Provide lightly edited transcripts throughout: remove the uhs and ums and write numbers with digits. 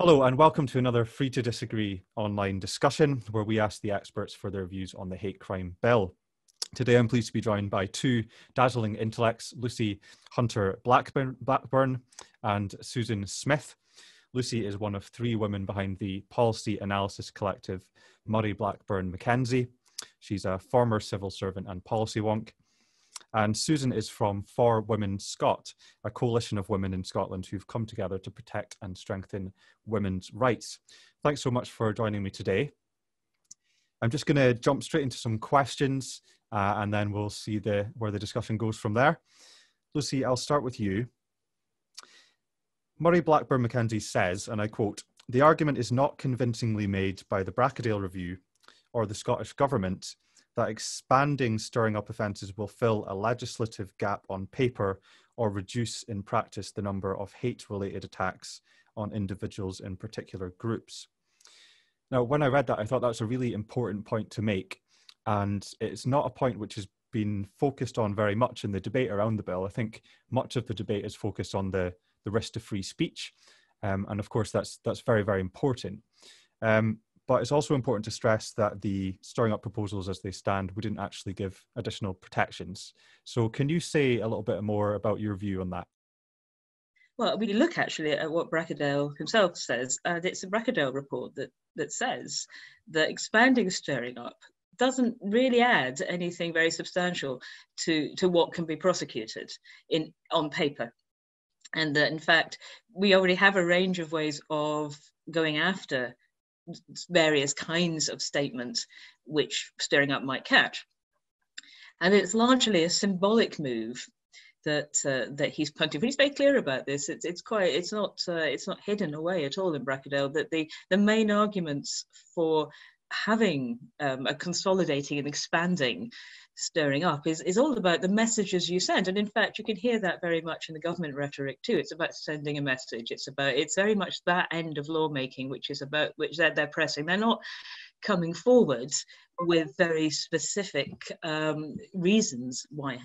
Hello and welcome to another Free to Disagree online discussion where we ask the experts for their views on the hate crime bill. Today I'm pleased to be joined by two dazzling intellects, Lucy Hunter Blackburn and Susan Smith. Lucy is one of three women behind the policy analysis collective Murray Blackburn Mackenzie. She's a former civil servant and policy wonk. And Susan is from For Women Scot, a coalition of women in Scotland who've come together to protect and strengthen women's rights. Thanks so much for joining me today. I'm just going to jump straight into some questions and then we'll see where the discussion goes from there. Lucy, I'll start with you. Murray Blackburn Mackenzie says, and I quote, "The argument is not convincingly made by the Bracadale Review or the Scottish Government that expanding stirring up offences will fill a legislative gap on paper or reduce in practice the number of hate-related attacks on individuals in particular groups." Now, when I read that, I thought that's a really important point to make, and it's not a point which has been focused on very much in the debate around the bill. I think much of the debate is focused on the risk to free speech, and of course that's very, very important. But it's also important to stress that the stirring up proposals as they stand wouldn't actually give additional protections. So can you say a little bit more about your view on that? Well, we look actually at what Bracadale himself says, and it's a Bracadale report that says that expanding stirring up doesn't really add anything very substantial to what can be prosecuted on paper. And in fact, we already have a range of ways of going after various kinds of statements which stirring up might catch. And it's largely a symbolic move that he's punting. But he's very clear about this. It's not hidden away at all in Bracadale that the main arguments for having a consolidating and expanding stirring up is all about the messages you send. And in fact, you can hear that very much in the government rhetoric too. It's about sending a message. It's very much that end of lawmaking, which they're pressing. They're not coming forward with very specific reasons why.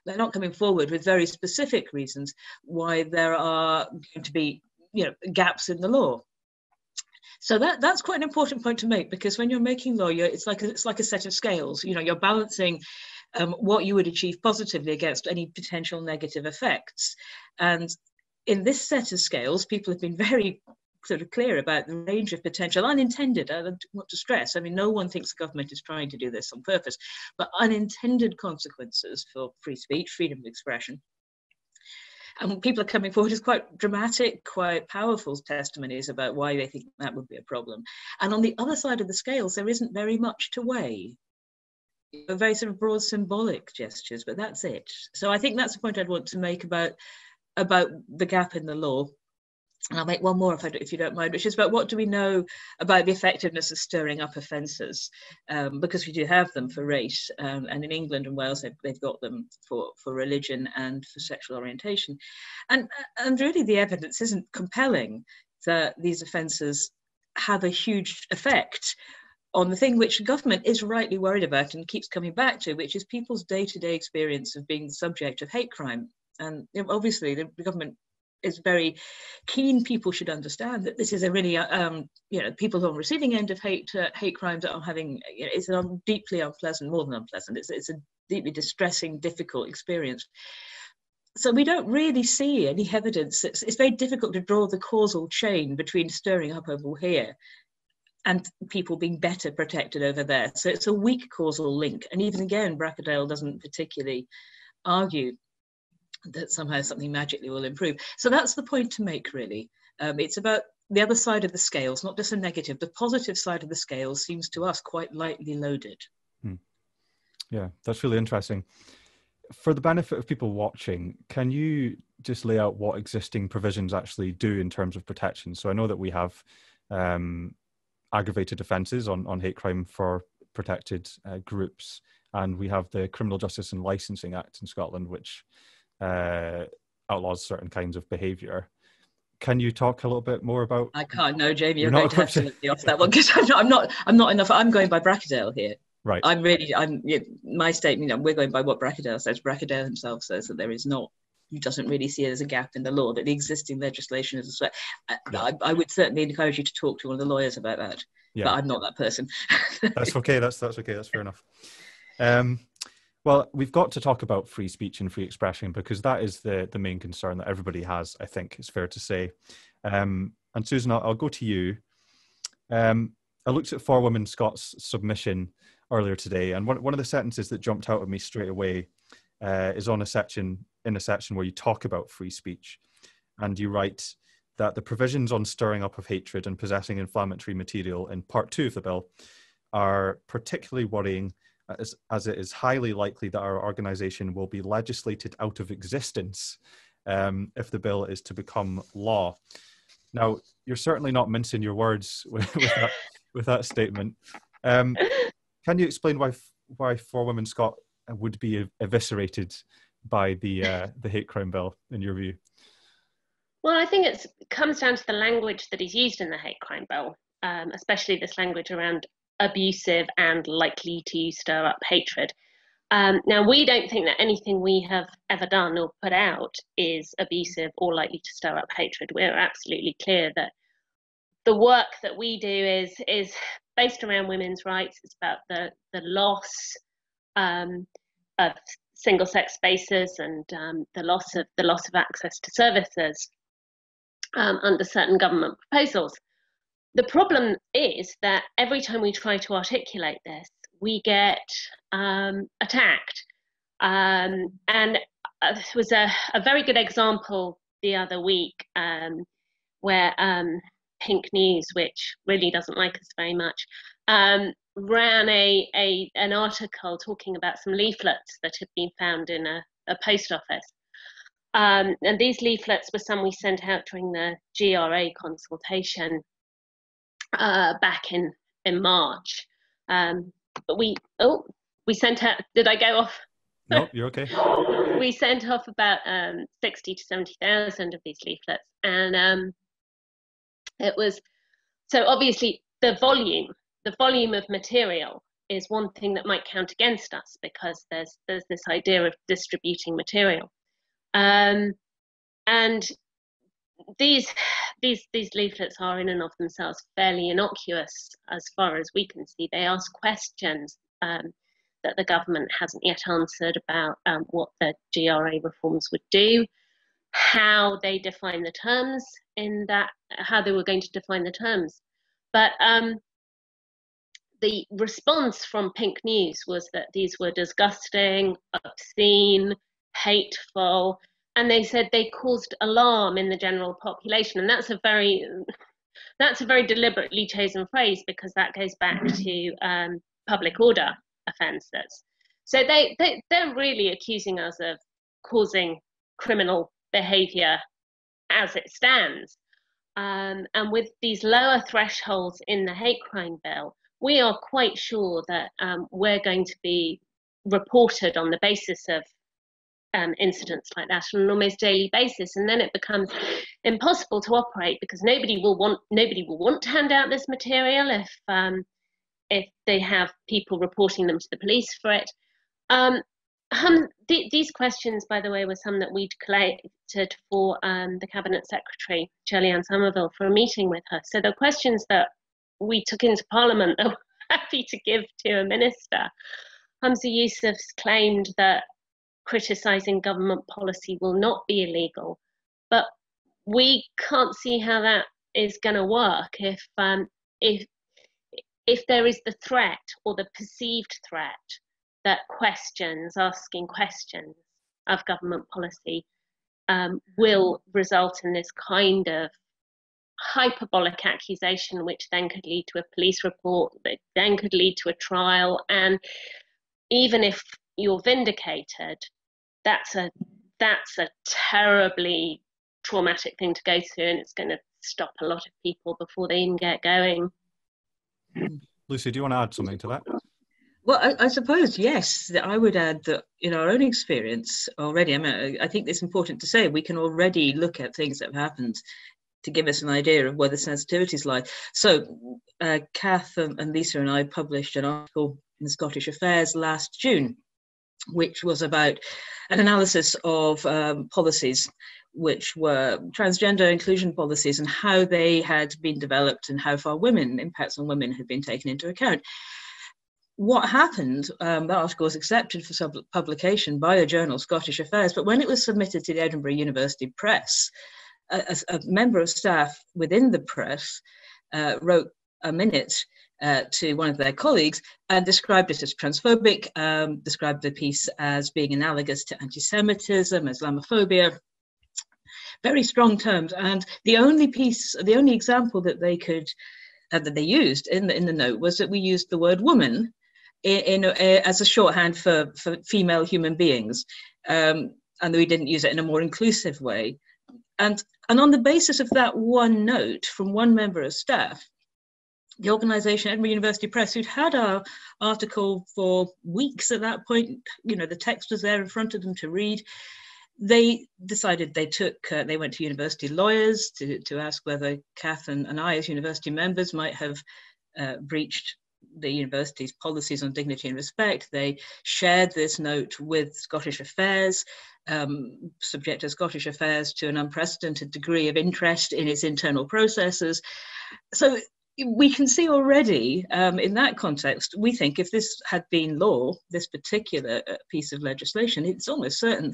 They're not coming forward with very specific reasons why there are going to be, gaps in the law. So that's quite an important point to make, because when you're making law, it's like a set of scales. You're balancing what you would achieve positively against any potential negative effects. And in this set of scales, people have been very sort of clear about the range of potential unintended. I want to stress, no one thinks the government is trying to do this on purpose, but unintended consequences for free speech, freedom of expression. And people are coming forward with quite dramatic, quite powerful testimonies about why they think that would be a problem. And on the other side of the scales, there isn't very much to weigh. Very sort of broad symbolic gestures, but that's it. So I think that's the point I'd want to make about the gap in the law. And I'll make one more if you don't mind, which is about what do we know about the effectiveness of stirring up offences, because we do have them for race, and in England and Wales they've got them for religion and for sexual orientation, and really the evidence isn't compelling that these offences have a huge effect on the thing which government is rightly worried about and keeps coming back to, which is people's day-to-day experience of being the subject of hate crime. And obviously the government is very keen. People should understand that this is a really, people who are on the receiving end of hate crimes are having, it's a deeply unpleasant, more than unpleasant, it's a deeply distressing, difficult experience. So we don't really see any evidence. It's very difficult to draw the causal chain between stirring up over here and people being better protected over there. So it's a weak causal link. And even again, Bracadale doesn't particularly argue that somehow something magically will improve. So that's the point to make, really. It's about the other side of the scales, not just a negative. The positive side of the scales seems to us quite lightly loaded. Yeah, that's really interesting. For the benefit of people watching, can you just lay out what existing provisions actually do in terms of protection? So I know that we have aggravated offences on hate crime for protected groups, and we have the Criminal Justice and Licensing Act in Scotland, which outlaws certain kinds of behaviour. Can you talk a little bit more about? I can't. No, Jamie, you're going to have to let me off that one, because I'm not enough. I'm going by Bracadale here. Right. My statement. We're going by what Bracadale says. Bracadale himself says that there is not doesn't really see it as a gap in the law, that the existing legislation is a threat. Yeah. I would certainly encourage you to talk to one of the lawyers about that. Yeah. But I'm not that person. That's okay. That's okay. That's fair enough. Well, we've got to talk about free speech and free expression, because that is the main concern that everybody has, I think it's fair to say. And Susan, I'll go to you. I looked at For Women Scot's submission earlier today, and one of the sentences that jumped out at me straight away is in a section where you talk about free speech, and you write that the provisions on stirring up of hatred and possessing inflammatory material in Part 2 of the bill are particularly worrying, as it is highly likely that our organisation will be legislated out of existence if the bill is to become law. Now, you're certainly not mincing your words with that statement. Can you explain why For Women Scot would be eviscerated by the hate crime bill, in your view? Well, I think it comes down to the language that is used in the hate crime bill, especially this language around abusive and likely to stir up hatred. Now, we don't think that anything we have ever done or put out is abusive or likely to stir up hatred. We're absolutely clear that the work that we do is based around women's rights. It's about the loss of single-sex spaces and the loss of access to services under certain government proposals. The problem is that every time we try to articulate this, we get attacked. And there was a very good example the other week where Pink News, which really doesn't like us very much, ran an article talking about some leaflets that had been found in a post office. And these leaflets were some we sent out during the GRA consultation back in March. But we sent out, did I go off? No, you're okay. We sent off about 60 to 70,000 of these leaflets. And it was, so obviously the volume of material is one thing that might count against us, because there's this idea of distributing material. And these leaflets are in and of themselves fairly innocuous as far as we can see. They ask questions that the government hasn't yet answered about what the GRA reforms would do, how they define the terms in that, how they were going to define the terms. But the response from Pink News was that these were disgusting, obscene, hateful, and they said they caused alarm in the general population. And that's a very deliberately chosen phrase, because that goes back to public order offences. So they're really accusing us of causing criminal behaviour as it stands. And with these lower thresholds in the hate crime bill, we are quite sure that we're going to be reported on the basis of incidents like that on an almost daily basis, and then it becomes impossible to operate, because nobody will want to hand out this material if they have people reporting them to the police for it. These questions, by the way, were some that we'd collated for the Cabinet Secretary, Shirley-Ann Somerville, for a meeting with her. So the questions that we took into Parliament that we're happy to give to a minister. Humza Yousaf's claimed that criticising government policy will not be illegal, but we can't see how that is going to work if there is the threat or the perceived threat that asking questions of government policy will result in this kind of hyperbolic accusation, which then could lead to a police report, that then could lead to a trial. And even if you're vindicated, that's a terribly traumatic thing to go through, and it's going to stop a lot of people before they even get going. Lucy, do you want to add something to that? Well, I suppose, yes, I would add that in our own experience already, I mean, I think it's important to say we can already look at things that have happened to give us an idea of where the sensitivities lie. So Kath and Lisa and I published an article in Scottish Affairs last June, which was about an analysis of policies which were transgender inclusion policies and how they had been developed and how far impacts on women had been taken into account. What happened, that article was accepted for publication by the journal Scottish Affairs, but when it was submitted to the Edinburgh University Press, a member of staff within the press wrote a minute to one of their colleagues and described it as transphobic, described the piece as being analogous to anti-Semitism, Islamophobia, very strong terms. And the only example that they could, that they used in the note was that we used the word woman as a shorthand for female human beings, and we didn't use it in a more inclusive way. And on the basis of that one note from one member of staff, the organisation, Edinburgh University Press, who'd had our article for weeks at that point, the text was there in front of them to read, they decided they went to university lawyers to ask whether Kath and I, as university members, might have breached the university's policies on dignity and respect. They shared this note with Scottish Affairs, subjected Scottish Affairs to an unprecedented degree of interest in its internal processes. So we can see already in that context, we think if this had been law, this particular piece of legislation, it's almost certain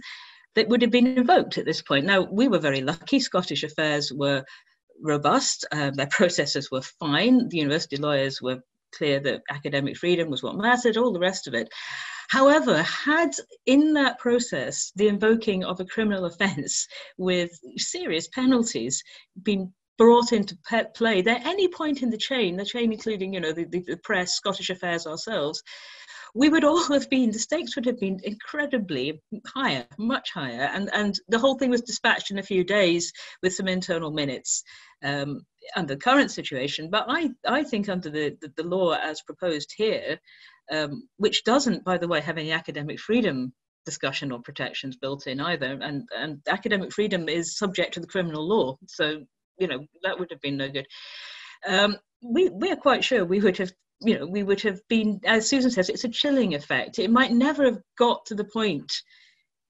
that would have been invoked at this point. Now, we were very lucky. Scottish Affairs were robust. Their processes were fine. The university lawyers were clear that academic freedom was what mattered, all the rest of it. However, had in that process the invoking of a criminal offence with serious penalties been brought into play, at any point in the chain including, the press, Scottish Affairs, ourselves, we would all have been, the stakes would have been incredibly higher, much higher. And the whole thing was dispatched in a few days with some internal minutes under the current situation. But I think under the law as proposed here, which doesn't, by the way, have any academic freedom discussion or protections built in either. And academic freedom is subject to the criminal law. So, that would have been no good. We are quite sure we would have been, as Susan says, it's a chilling effect. It might never have got to the point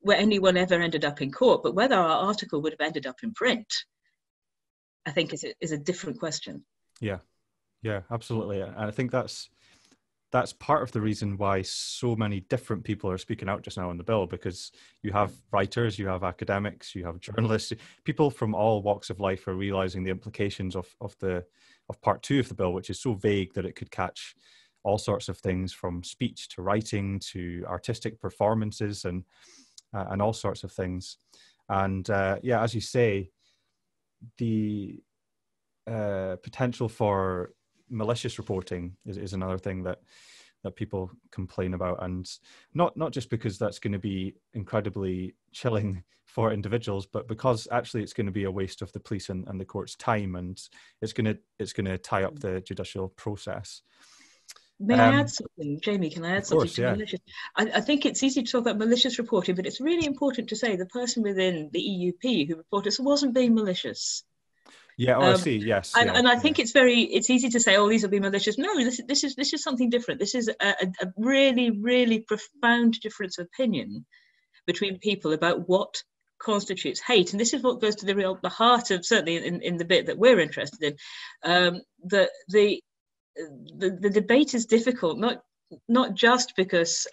where anyone ever ended up in court, but whether our article would have ended up in print, I think is a different question. Yeah, absolutely. And I think that's part of the reason why so many different people are speaking out just now on the bill, because you have writers, you have academics, you have journalists, people from all walks of life are realizing the implications of part 2 of the bill, which is so vague that it could catch all sorts of things from speech to writing to artistic performances and all sorts of things. And as you say, the potential for malicious reporting is another thing that people complain about, and not just because that's going to be incredibly chilling for individuals, but because actually it's going to be a waste of the police and the court's time, and it's going to tie up the judicial process. May I add something, Jamie? Can I add something to malicious? I think it's easy to talk about malicious reporting, but it's really important to say the person within the EUP who reported this wasn't being malicious. Yeah, I see. Yes, and I think it's easy to say, oh, these will be malicious. No, this is something different. This is a really, really profound difference of opinion between people about what constitutes hate, and this is what goes to the heart of, certainly in the bit that we're interested in. The debate is difficult, not just because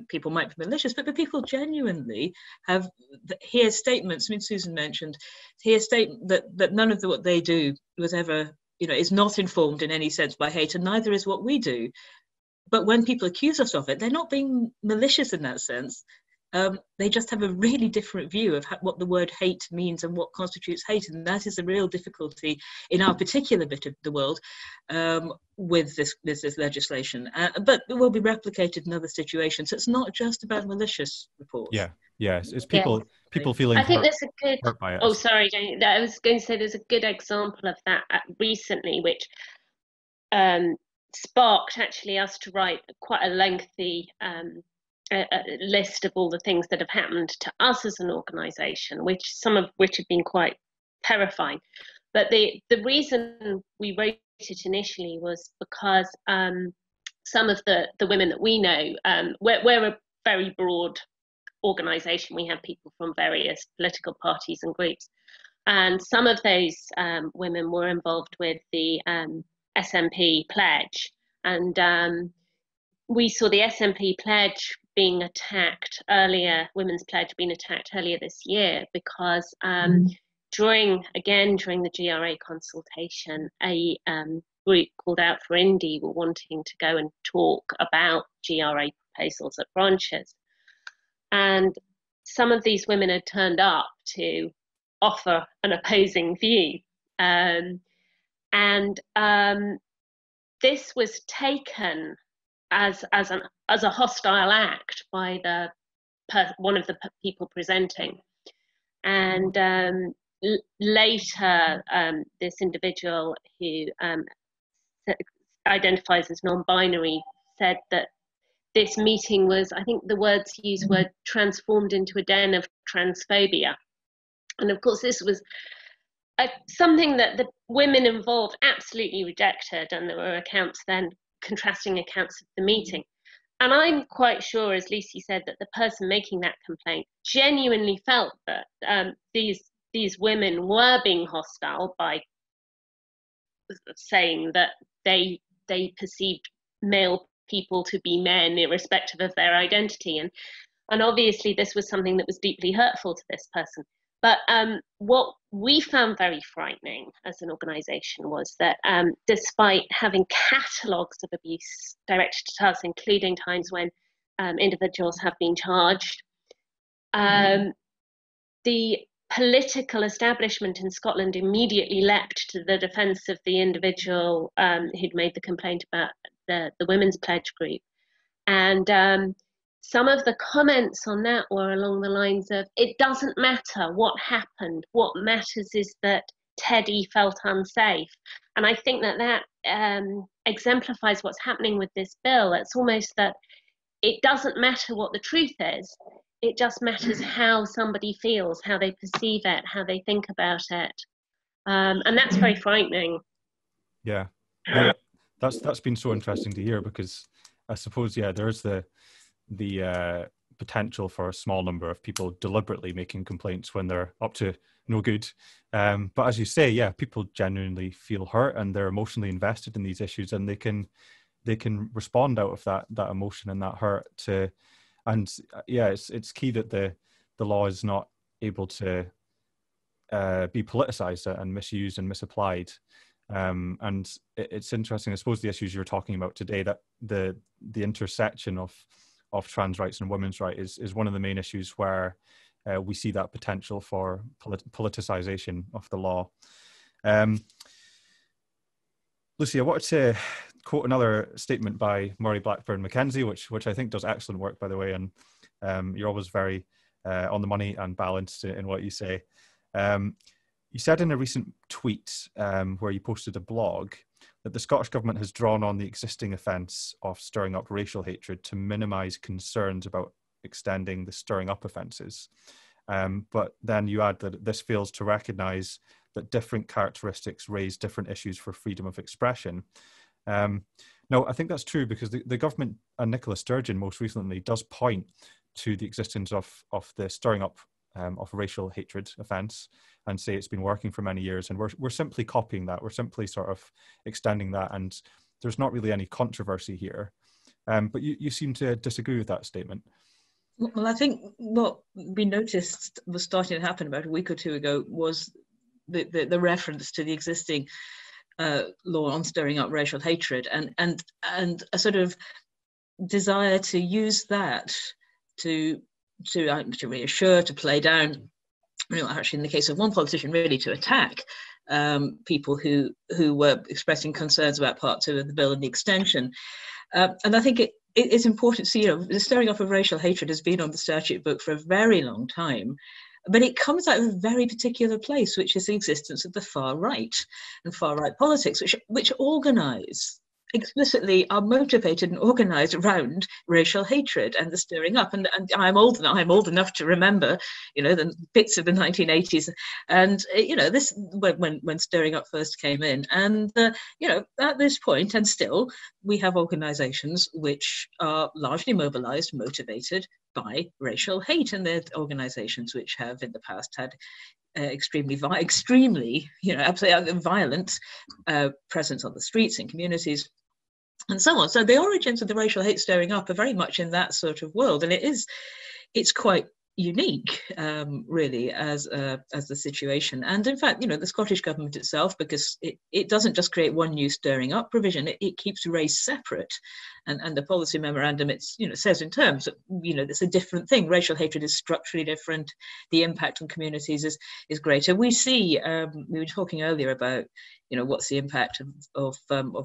people might be malicious, but people genuinely hear statements. I mean, Susan mentioned that none of what they do was ever, is not informed in any sense by hate, and neither is what we do. But when people accuse us of it, they're not being malicious in that sense. They just have a really different view of what the word hate means and what constitutes hate, and that is a real difficulty in our particular bit of the world with this legislation. But it will be replicated in other situations. So it's not just about malicious reports. It's people feeling. I think there's a good. Hurt by it. Oh, sorry, Jane. I was going to say there's a good example of that recently, which sparked actually us to write quite a lengthy a list of all the things that have happened to us as an organisation, some of which have been quite terrifying. But the reason we wrote it initially was because some of the women that we know, we're very broad organisation. We have people from various political parties and groups. And some of those women were involved with the SNP pledge. And we saw the SNP pledge being attacked earlier, women's pledge being attacked earlier this year, because during the GRA consultation, a group called Out for Indy were wanting to go and talk about GRA proposals at branches. And some of these women had turned up to offer an opposing view. This was taken as a hostile act by one of the people presenting. And later, this individual who identifies as non-binary said that this meeting was, I think the words used were, transformed into a den of transphobia. And of course, this was something that the women involved absolutely rejected, and there were accounts then, contrasting accounts of the meeting. And I'm quite sure, as Lucy said, that the person making that complaint genuinely felt that these women were being hostile by saying that they perceived male people to be men, irrespective of their identity. And obviously this was something that was deeply hurtful to this person. But what we found very frightening as an organisation was that despite having catalogues of abuse directed at us, including times when individuals have been charged, the political establishment in Scotland immediately leapt to the defence of the individual who'd made the complaint about the Women's Pledge group. And some of the comments on that were along the lines of, it doesn't matter what happened, what matters is that Teddy felt unsafe. And I think that exemplifies what's happening with this bill. It's almost that it doesn't matter what the truth is, it just matters how somebody feels, how they perceive it, how they think about it. And that's very frightening. Yeah, that's been so interesting to hear, because I suppose, there is the potential for a small number of people deliberately making complaints when they're up to no good. But as you say, people genuinely feel hurt and they're emotionally invested in these issues, and they can respond out of that emotion and that hurt it's key that the law is not able to be politicized and misused and misapplied. And it's interesting, I suppose, the issues you're talking about today, that the intersection of trans rights and women's rights is one of the main issues where we see that potential for politicization of the law. Lucy, I wanted to quote another statement by Murray Blackburn Mackenzie, which I think does excellent work, by the way, and you're always very on the money and balanced in what you say. You said in a recent tweet where you posted a blog that the Scottish Government has drawn on the existing offence of stirring up racial hatred to minimise concerns about extending the stirring up offences. But then you add that this fails to recognise that different characteristics raise different issues for freedom of expression. No, I think that's true, because the government and Nicola Sturgeon most recently does point to the existence of the stirring up of racial hatred offence and say it's been working for many years, and we're simply copying that. We're simply sort of extending that, and there's not really any controversy here. But you seem to disagree with that statement. Well, I think what we noticed was starting to happen about a week or two ago was the reference to the existing law on stirring up racial hatred, and a sort of desire to use that to reassure, to play down, actually in the case of one politician, really to attack people who were expressing concerns about part 2 of the bill and the extension. And I think it's important to see, the stirring up of racial hatred has been on the statute book for a very long time, but it comes out of a very particular place, which is the existence of the far right and far right politics, which organise explicitly are motivated and organized around racial hatred and the stirring up. And I'm old enough to remember, the bits of the 1980s, and this when stirring up first came in, and at this point, and still, we have organizations which are largely motivated by racial hate, and they're organizations which have in the past had extremely, absolutely violent presence on the streets and communities, and so on. So the origins of the racial hate stirring up are very much in that sort of world, and it's quite unique, really, as the situation. And in fact, the Scottish government itself, because it doesn't just create one new stirring up provision, it keeps race separate. And the policy memorandum, says in terms that, it's a different thing. Racial hatred is structurally different. The impact on communities is greater. We see, we were talking earlier about, what's the impact of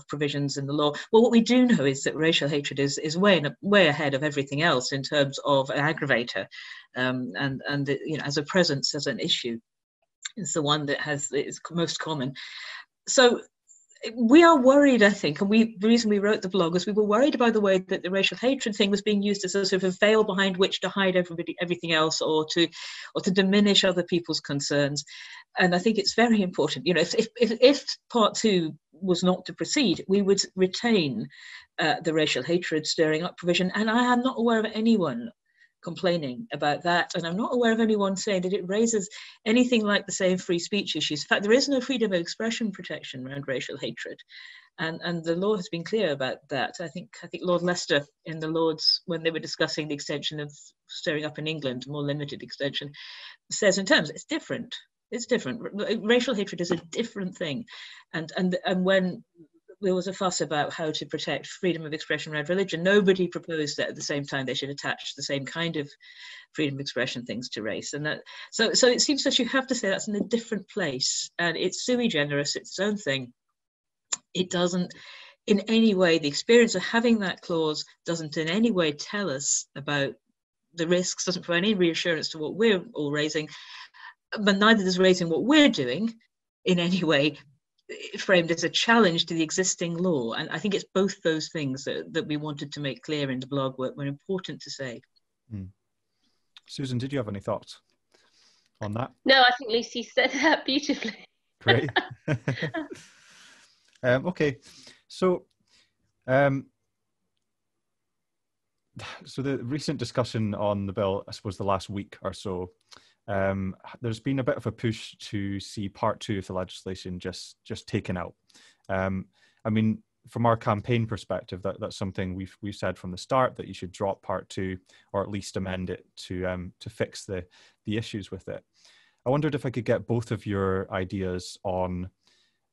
provisions in the law. Well, what we do know is that racial hatred is way ahead of everything else in terms of an aggravator, and as a presence, as an issue. It's the one that is most common. So we are worried, I think, and the reason we wrote the blog was we were worried about the way that the racial hatred thing was being used as a sort of veil behind which to hide everything else, or to diminish other people's concerns. And I think it's very important, if part 2 was not to proceed, we would retain the racial hatred stirring up provision. And I am not aware of anyone complaining about that, and I'm not aware of anyone saying that it raises anything like the same free speech issues. In fact, there is no freedom of expression protection around racial hatred, and the law has been clear about that. I think Lord Leicester in the Lords, when they were discussing the extension of stirring up in England, more limited extension, says in terms it's different. It's different. Racial hatred is a different thing, and when there was a fuss about how to protect freedom of expression around religion, nobody proposed that at the same time they should attach the same kind of freedom of expression things to race. And that, so it seems that you have to say that's in a different place, and it's sui generis, it's its own thing. It doesn't in any way, the experience of having that clause doesn't in any way tell us about the risks, doesn't provide any reassurance to what we're all raising, but neither does raising what we're doing in any way framed as a challenge to the existing law. And I think it's both those things that we wanted to make clear in the blog were important to say. Susan, did you have any thoughts on that? No, I think Lucy said that beautifully. Great. Okay, so the recent discussion on the bill, I suppose the last week or so, there's been a bit of a push to see part 2 of the legislation just taken out. I mean, from our campaign perspective, that's something we've said from the start, that you should drop part 2 or at least amend it to fix the issues with it. I wondered if I could get both of your ideas on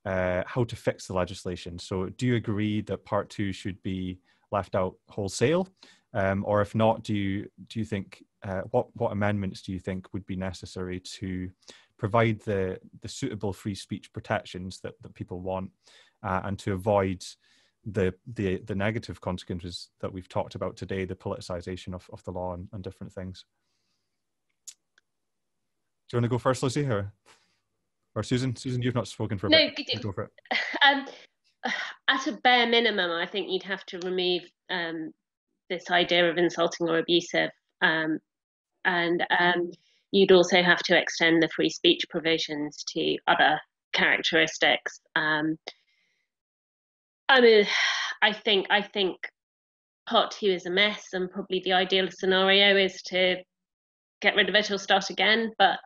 how to fix the legislation. So do you agree that part 2 should be left out wholesale? Or if not, do you think, what amendments do you think would be necessary to provide the suitable free speech protections that people want, and to avoid the negative consequences that we've talked about today, the politicization of the law and different things? Do you want to go first, Lucy, or Susan? Susan, you've not spoken for a bit. Go for it. At a bare minimum, I think you'd have to remove this idea of insulting or abusive, and you'd also have to extend the free speech provisions to other characteristics. I mean, I think part 2 is a mess, and probably the ideal scenario is to get rid of it or start again. But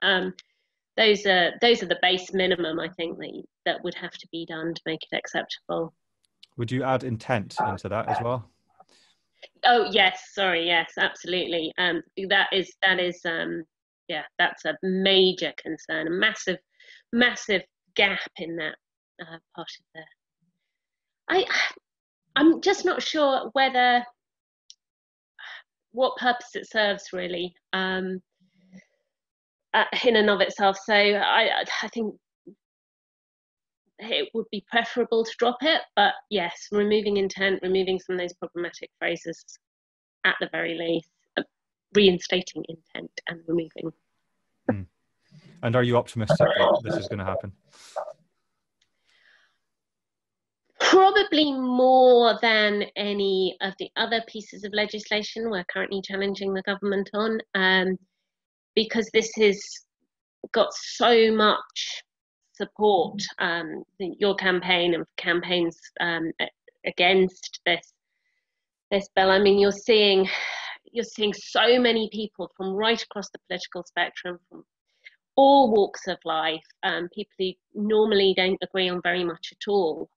those are the base minimum, I think, that would have to be done to make it acceptable. Would you add intent into that as well? Oh yes, sorry, yes, absolutely. That is yeah, that's a major concern, a massive gap in that part of the. I'm just not sure what purpose it serves really, in and of itself. So I think it would be preferable to drop it, but yes, removing intent, removing some of those problematic phrases at the very least, reinstating intent and removing. And are you optimistic that this is going to happen? Probably more than any of the other pieces of legislation we're currently challenging the government on, because this has got so much support, your campaign and campaigns against this bill. I mean, you're seeing so many people from right across the political spectrum, from all walks of life, people who normally don't agree on very much at all.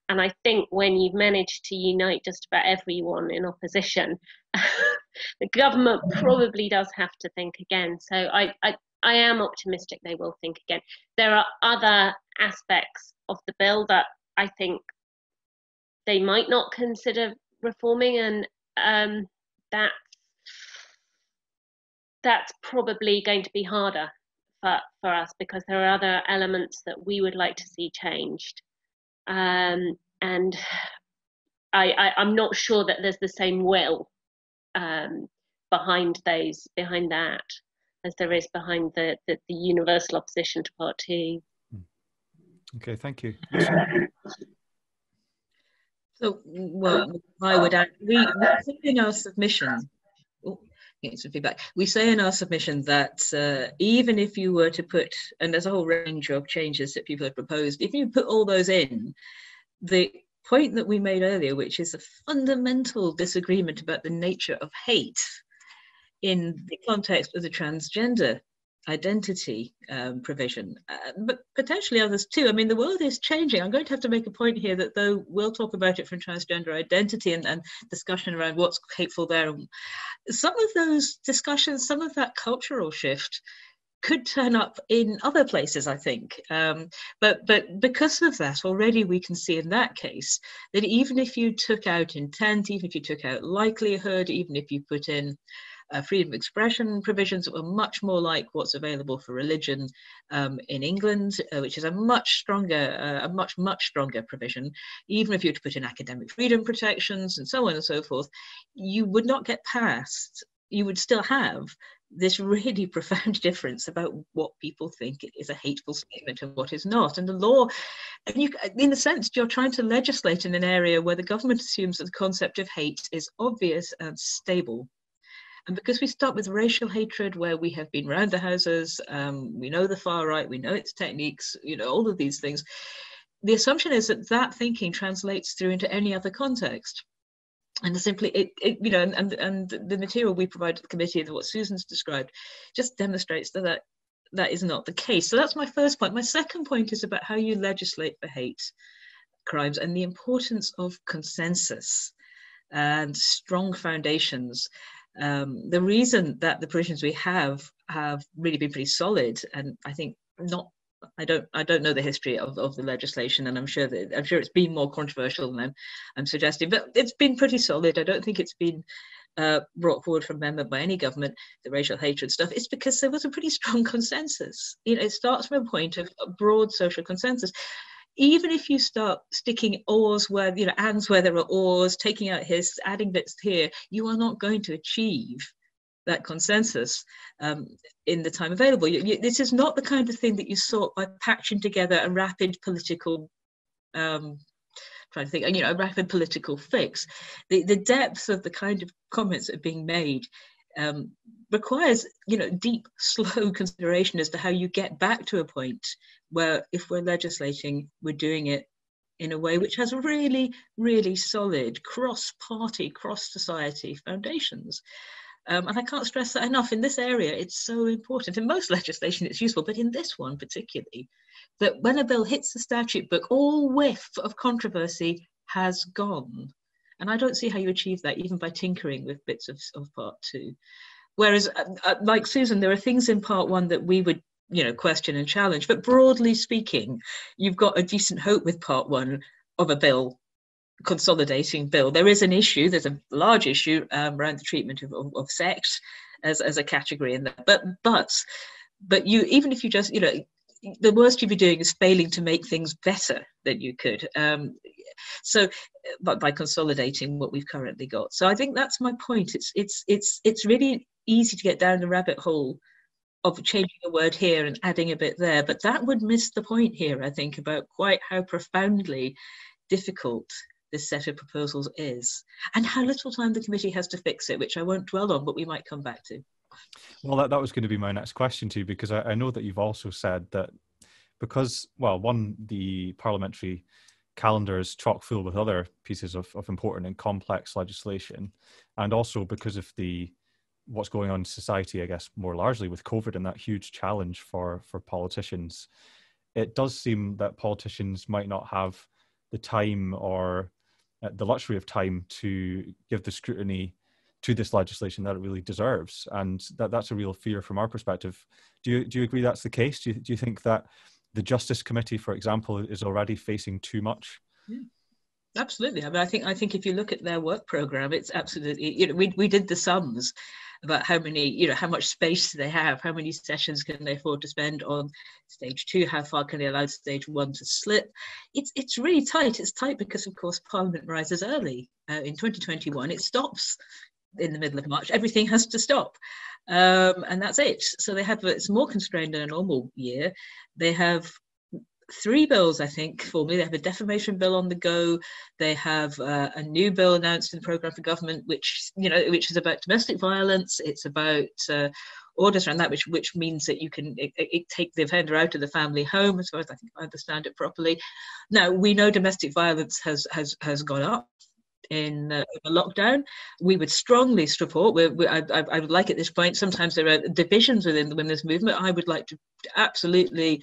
And I think when you've managed to unite just about everyone in opposition, the government probably does have to think again. So I am optimistic they will think again. There are other aspects of the bill that I think they might not consider reforming, and that's probably going to be harder for us, because there are other elements that we would like to see changed. And I'm not sure that there's the same will behind that as there is behind the universal opposition to Part 2. Okay, thank you. So, well, I would add, we say in our submission, we say in our submission that even if you were to put, and there's a whole range of changes that people have proposed, if you put all those in, the point that we made earlier, which is a fundamental disagreement about the nature of hate in the context of the transgender identity provision, but potentially others too. I mean, the world is changing. I'm going to have to make a point here that though we'll talk about it from transgender identity and discussion around what's hateful there, some of those discussions, some of that cultural shift could turn up in other places, I think. But because of that, already we can see in that case that even if you took out intent, even if you took out likelihood, even if you put in freedom of expression provisions that were much more like what's available for religion in England, which is a much stronger provision. Even if you were to put in academic freedom protections and so on and so forth, you would not get past, you would still have this really profound difference about what people think is a hateful statement and what is not. And the law, and you, in a sense, you're trying to legislate in an area where the government assumes that the concept of hate is obvious and stable. And because we start with racial hatred, where we have been round the houses, we know the far right, we know its techniques, you know, all of these things, the assumption is that that thinking translates through into any other context. And simply, you know, and the material we provide to the committee and what Susan's described just demonstrates that that is not the case. So that's my first point. My second point is about how you legislate for hate crimes and the importance of consensus and strong foundations. The reason that the provisions we have really been pretty solid, and I think not, I don't know the history of the legislation, and I'm sure it's been more controversial than I'm suggesting, but it's been pretty solid. I don't think it's been brought forward from amendment by any government, the racial hatred stuff. It's because there was a pretty strong consensus. You know, it starts from a point of a broad social consensus. Even if you start sticking ors where, you know, ands where there are ors, taking out his, adding bits here, you are not going to achieve that consensus in the time available. This is not the kind of thing that you sort by patching together a rapid political, trying to think, you know, a rapid political fix. The depth of the kind of comments that are being made requires, you know, deep, slow consideration as to how you get back to a point where, if we're legislating, we're doing it in a way which has really, really solid cross-party, cross-society foundations. And I can't stress that enough. In this area, it's so important. In most legislation, it's useful, but in this one particularly, that when a bill hits the statute book, all whiff of controversy has gone. And I don't see how you achieve that even by tinkering with bits of Part 2. Whereas, like Susan, there are things in Part 1 that we would, you know, question and challenge. But broadly speaking, you've got a decent hope with Part 1 of a bill, consolidating bill. There is an issue, there's a large issue around the treatment of sex as a category in that. But you, even if you just, you know, the worst you'd be doing is failing to make things better than you could. So, but by consolidating what we've currently got. So I think that's my point. It's really easy to get down the rabbit hole of changing a word here and adding a bit there, but that would miss the point here, I think, about quite how profoundly difficult this set of proposals is, and how little time the committee has to fix it, which I won't dwell on, but we might come back to. Well, that was going to be my next question to you, because I know that you've also said that because, well, one, the parliamentary calendar is chock full with other pieces of important and complex legislation, and also because of what's going on in society, I guess, more largely with COVID and that huge challenge for politicians, it does seem that politicians might not have the time or the luxury of time to give the scrutiny to this legislation that it really deserves, and that's a real fear from our perspective. Do you agree that's the case? Do you think that the Justice Committee, for example, is already facing too much? Yeah. Absolutely. I mean, I think if you look at their work program, it's absolutely, we did the sums about how many, how much space do they have, how many sessions can they afford to spend on stage 2, how far can they allow stage 1 to slip. It's really tight. It's tight because, of course, Parliament rises early. In 2021, it stops in the middle of March. Everything has to stop. And that's it. So it's more constrained than a normal year. They have 3 bills, I think, formally. They have a defamation bill on the go. They have a new bill announced in the programme for government, which is about domestic violence. It's about orders around that, which means that you can take the offender out of the family home, as far as I think I understand it properly. Now, we know domestic violence has gone up in lockdown. We would strongly support. I would like at this point, sometimes there are divisions within the women's movement. I would like to absolutely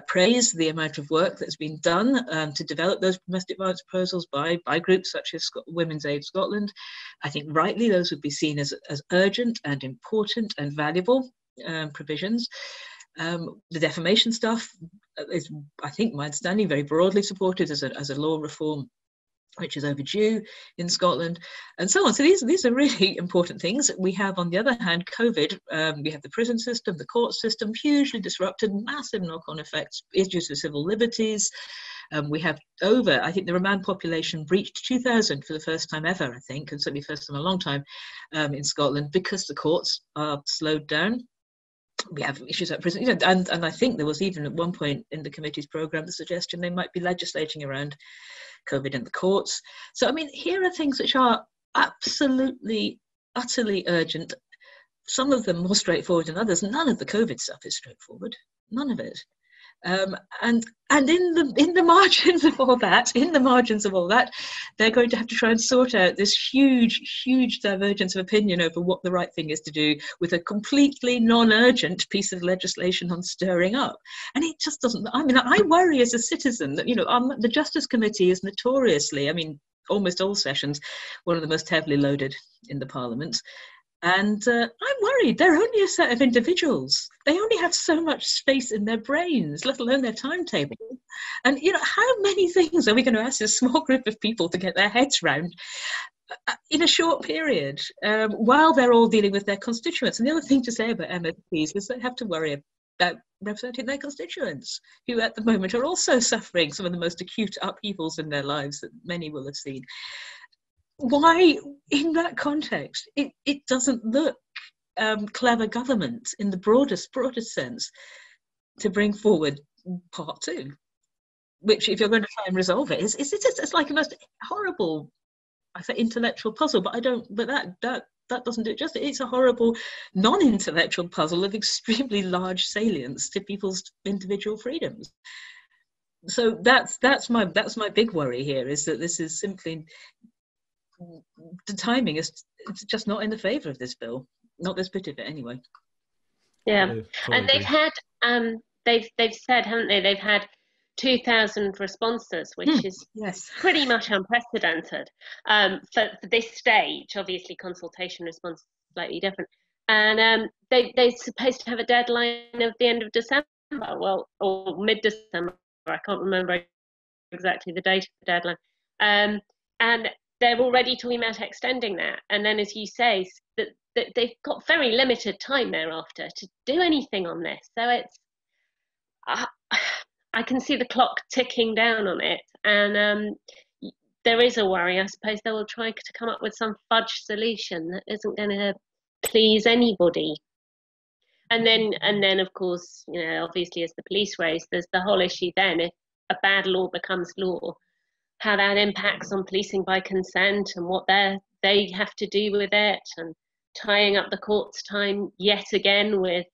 praise the amount of work that's been done to develop those domestic violence proposals by groups such as Women's Aid Scotland. I think rightly those would be seen as urgent and important and valuable provisions. The defamation stuff is, I think, my understanding, very broadly supported as a law reform which is overdue in Scotland, and so on. So these are really important things. We have, on the other hand, COVID. We have the prison system, the court system, hugely disrupted, massive knock-on effects, issues of civil liberties. We have I think the remand population breached 2,000 for the first time ever, I think, and certainly first time in a long time in Scotland, because the courts are slowed down. We have issues at prison, and I think there was even at one point in the committee's programme the suggestion they might be legislating around COVID in the courts. So, I mean, here are things which are absolutely, utterly urgent. Some of them more straightforward than others. None of the COVID stuff is straightforward. None of it. And in the margins of all that, they're going to have to try and sort out this huge divergence of opinion over what the right thing is to do with a completely non-urgent piece of legislation on stirring up. And it just doesn't. I mean, I worry as a citizen that the Justice Committee is notoriously, I mean, almost all sessions, one of the most heavily loaded in the Parliament. And I'm worried. They're only a set of individuals. They only have so much space in their brains, let alone their timetable. And, how many things are we going to ask this small group of people to get their heads round in a short period while they're all dealing with their constituents? And the other thing to say about MSPs is they have to worry about representing their constituents, who at the moment are also suffering some of the most acute upheavals in their lives that many will have seen. Why, in that context, it doesn't look clever government in the broadest sense to bring forward part 2, which, if you're going to try and resolve it, it's like a most horrible, I say, intellectual puzzle, but that doesn't do it justice. It's a horrible non-intellectual puzzle of extremely large salience to people's individual freedoms. So that's my big worry here, is that this is simply, the timing it's just not in the favour of this bill, not this bit of it anyway. Yeah, totally and they've had they've said, haven't they? They've had 2,000 responses, which is pretty much unprecedented for this stage. Obviously, consultation response is slightly different, and they're supposed to have a deadline of the end of December, or mid-December. I can't remember exactly the date of the deadline, and they're already talking about extending that. And then, as you say, that they've got very limited time thereafter to do anything on this. So it's, I can see the clock ticking down on it. And there is a worry, I suppose, they will try to come up with some fudge solution that isn't going to please anybody. And then, of course, obviously, as the police raise, there's the whole issue then, if a bad law becomes law, how that impacts on policing by consent and what they have to do with it, and tying up the court's time yet again with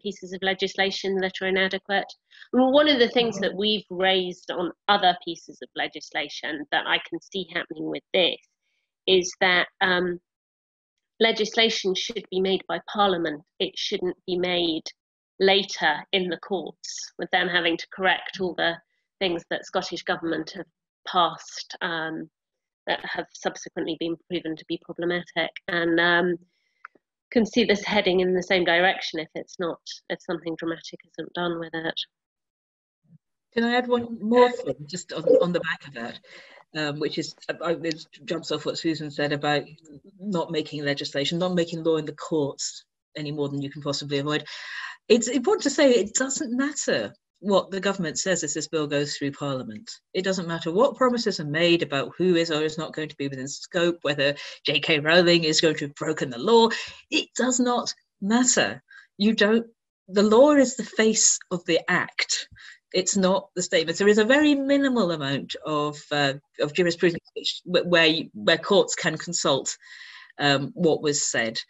pieces of legislation that are inadequate. And one of the things that we've raised on other pieces of legislation that I can see happening with this is that legislation should be made by Parliament. It shouldn't be made later in the courts, with them having to correct all the things that Scottish Government have passed that have subsequently been proven to be problematic. And can see this heading in the same direction if something dramatic isn't done with it. Can I add one more thing, just on the back of that, which is, it jumps off what Susan said about not making legislation, not making law in the courts any more than you can possibly avoid. It's important to say it doesn't matter what the government says as this bill goes through Parliament. It doesn't matter what promises are made about who is or is not going to be within scope, whether J.K. Rowling is going to have broken the law. It does not matter. The law is the face of the act. It's not the statements. There is a very minimal amount of jurisprudence where courts can consult what was said.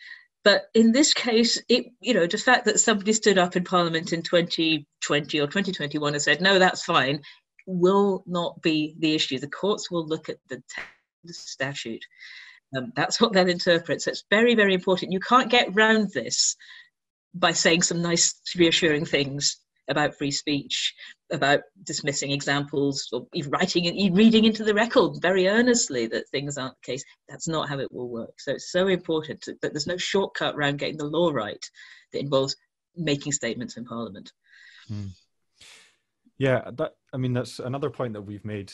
But in this case, the fact that somebody stood up in Parliament in 2020 or 2021 and said, no, that's fine, will not be the issue. The courts will look at the statute. That's what they'll interpret. So it's very, very important. You can't get round this by saying some nice, reassuring things about free speech, about dismissing examples, or even reading into the record very earnestly that things aren't the case. That's not how it will work. So it's so important that there's no shortcut around getting the law right that involves making statements in Parliament. Yeah, that's another point that we've made,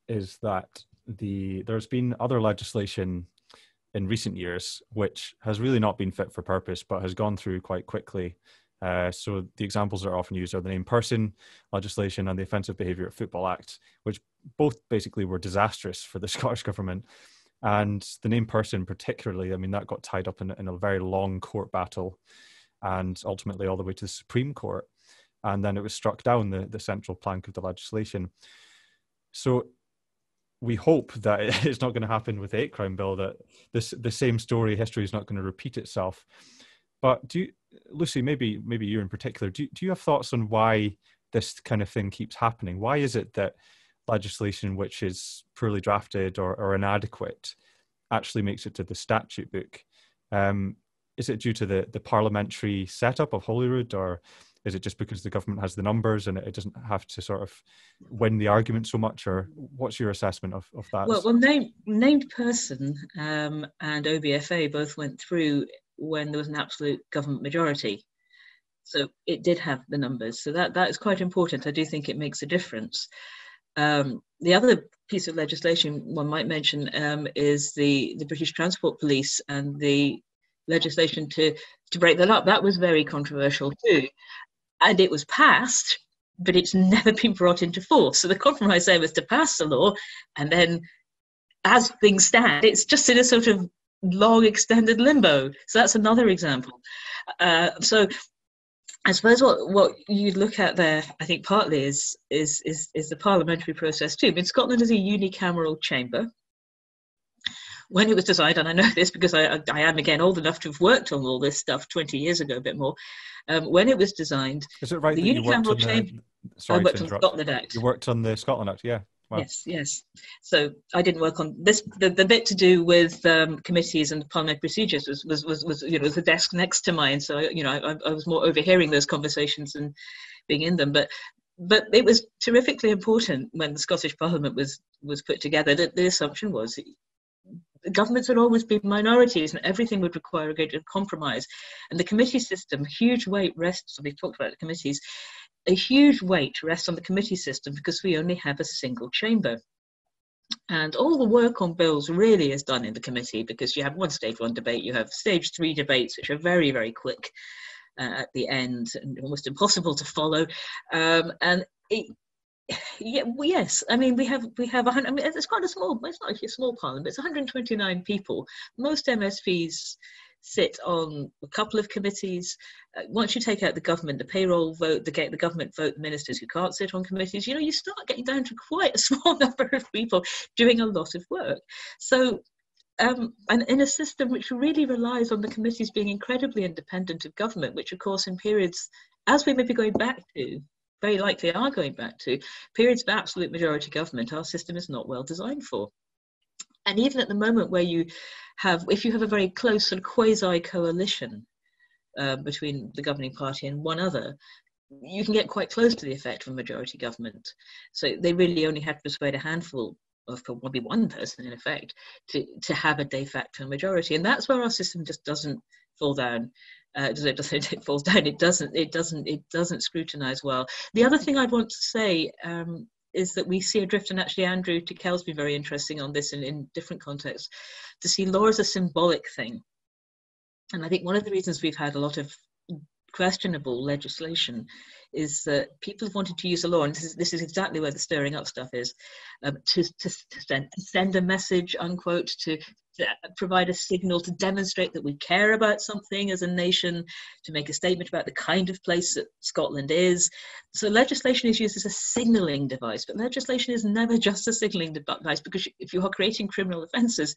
is that there's been other legislation in recent years which has really not been fit for purpose, but has gone through quite quickly. So the examples that are often used are the named person legislation and the Offensive Behaviour at Football Act, which both basically were disastrous for the Scottish Government. And the named person particularly, that got tied up in a very long court battle, and ultimately all the way to the Supreme Court. And then it was struck down, the central plank of the legislation. So we hope that it's not going to happen with the hate crime bill, that the same story history is not going to repeat itself. But Lucy, maybe you in particular, do you have thoughts on why this kind of thing keeps happening? Why is it that legislation which is poorly drafted or inadequate actually makes it to the statute book? Is it due to the parliamentary setup of Holyrood, or is it just because the government has the numbers and it doesn't have to sort of win the argument so much? Or what's your assessment of that? Well, named person and OBFA both went through when there was an absolute government majority. So it did have the numbers. So that is quite important. I do think it makes a difference. The other piece of legislation one might mention is the British Transport Police and the legislation to break that up. That was very controversial too. And it was passed, but it's never been brought into force. So the compromise there was to pass the law, and then as things stand, it's just in a sort of long extended limbo. So that's another example. So I suppose what you look at there, I think partly is the parliamentary process too. Scotland is a unicameral chamber. When it was designed, and I know this because I am again old enough to have worked on all this stuff 20 years ago, a bit more. When it was designed, is it right the that you worked on chamber, sorry I worked to on the interrupt. Scotland Act. You worked on the Scotland Act, yeah. Wow. Yes. So I didn't work on this. The bit to do with committees and parliamentary procedures was the desk next to mine. So I was more overhearing those conversations and being in them. But it was terrifically important when the Scottish Parliament was put together that the assumption was governments would always be minorities and everything would require a great compromise. And the committee system, huge weight rests. We've talked about the committees. A huge weight rests on the committee system because we only have a single chamber. And all the work on bills really is done in the committee because you have one stage one debate, you have stage 3 debates, which are very, very quick at the end and almost impossible to follow. Yes, we have it's quite a small, it's not a small parliament, it's 129 people. Most MSPs sit on a couple of committees. Once you take out the government, the payroll vote, the government vote, the ministers who can't sit on committees, you start getting down to quite a small number of people doing a lot of work. So, and in a system which really relies on the committees being incredibly independent of government, which of course in periods, as we may be going back to, very likely are going back to, periods of absolute majority government, our system is not well designed for. And even at the moment where if you have a very close sort of quasi-coalition between the governing party and one other, you can get quite close to the effect of a majority government. So they really only have to persuade a handful of probably one person, in effect, to have a de facto majority. And that's where our system just doesn't fall down. It falls down. It doesn't scrutinise well. The other thing I'd want to say is that we see a drift, and actually Andrew Tickell's been very interesting on this in different contexts, to see law as a symbolic thing. And I think one of the reasons we've had a lot of questionable legislation is that people have wanted to use the law, and this is exactly where the stirring up stuff is, to send a message, unquote, to provide a signal, to demonstrate that we care about something as a nation, to make a statement about the kind of place that Scotland is. So legislation is used as a signalling device, but legislation is never just a signalling device, because if you are creating criminal offences,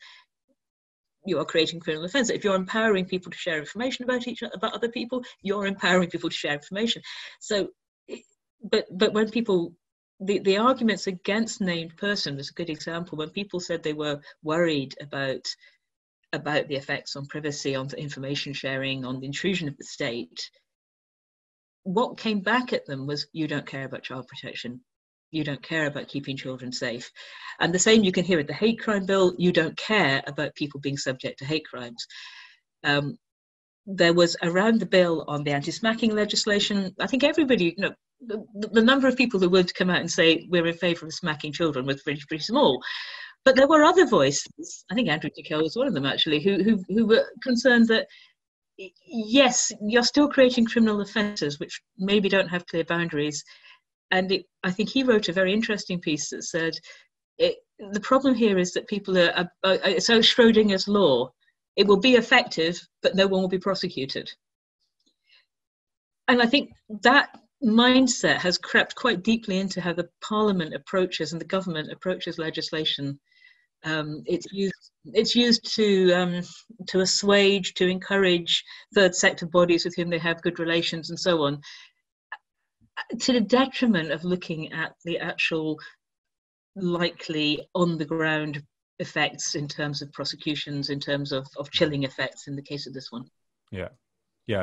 you are creating criminal offence. If you're empowering people to share information about other people, you're empowering people to share information. So, but when people, the arguments against named person was a good example. When people said they were worried about the effects on privacy, on information sharing, on the intrusion of the state, what came back at them was, you don't care about child protection. You don't care about keeping children safe. And the same you can hear with the hate crime bill. You don't care about people being subject to hate crimes. There was around the bill on the anti-smacking legislation, I think everybody, the number of people who would come out and say we're in favour of smacking children was pretty small. But there were other voices, I think Andrew Tickell was one of them actually, who were concerned that, yes, you're still creating criminal offences which maybe don't have clear boundaries. And I think he wrote a very interesting piece that said, the problem here is that people so Schrodinger's law, it will be effective, but no one will be prosecuted. And I think that mindset has crept quite deeply into how the Parliament approaches and the government approaches legislation. It's used to assuage, to encourage third sector bodies with whom they have good relations and so on, to the detriment of looking at the actual likely on the ground effects in terms of prosecutions, in terms of chilling effects in the case of this one. Yeah,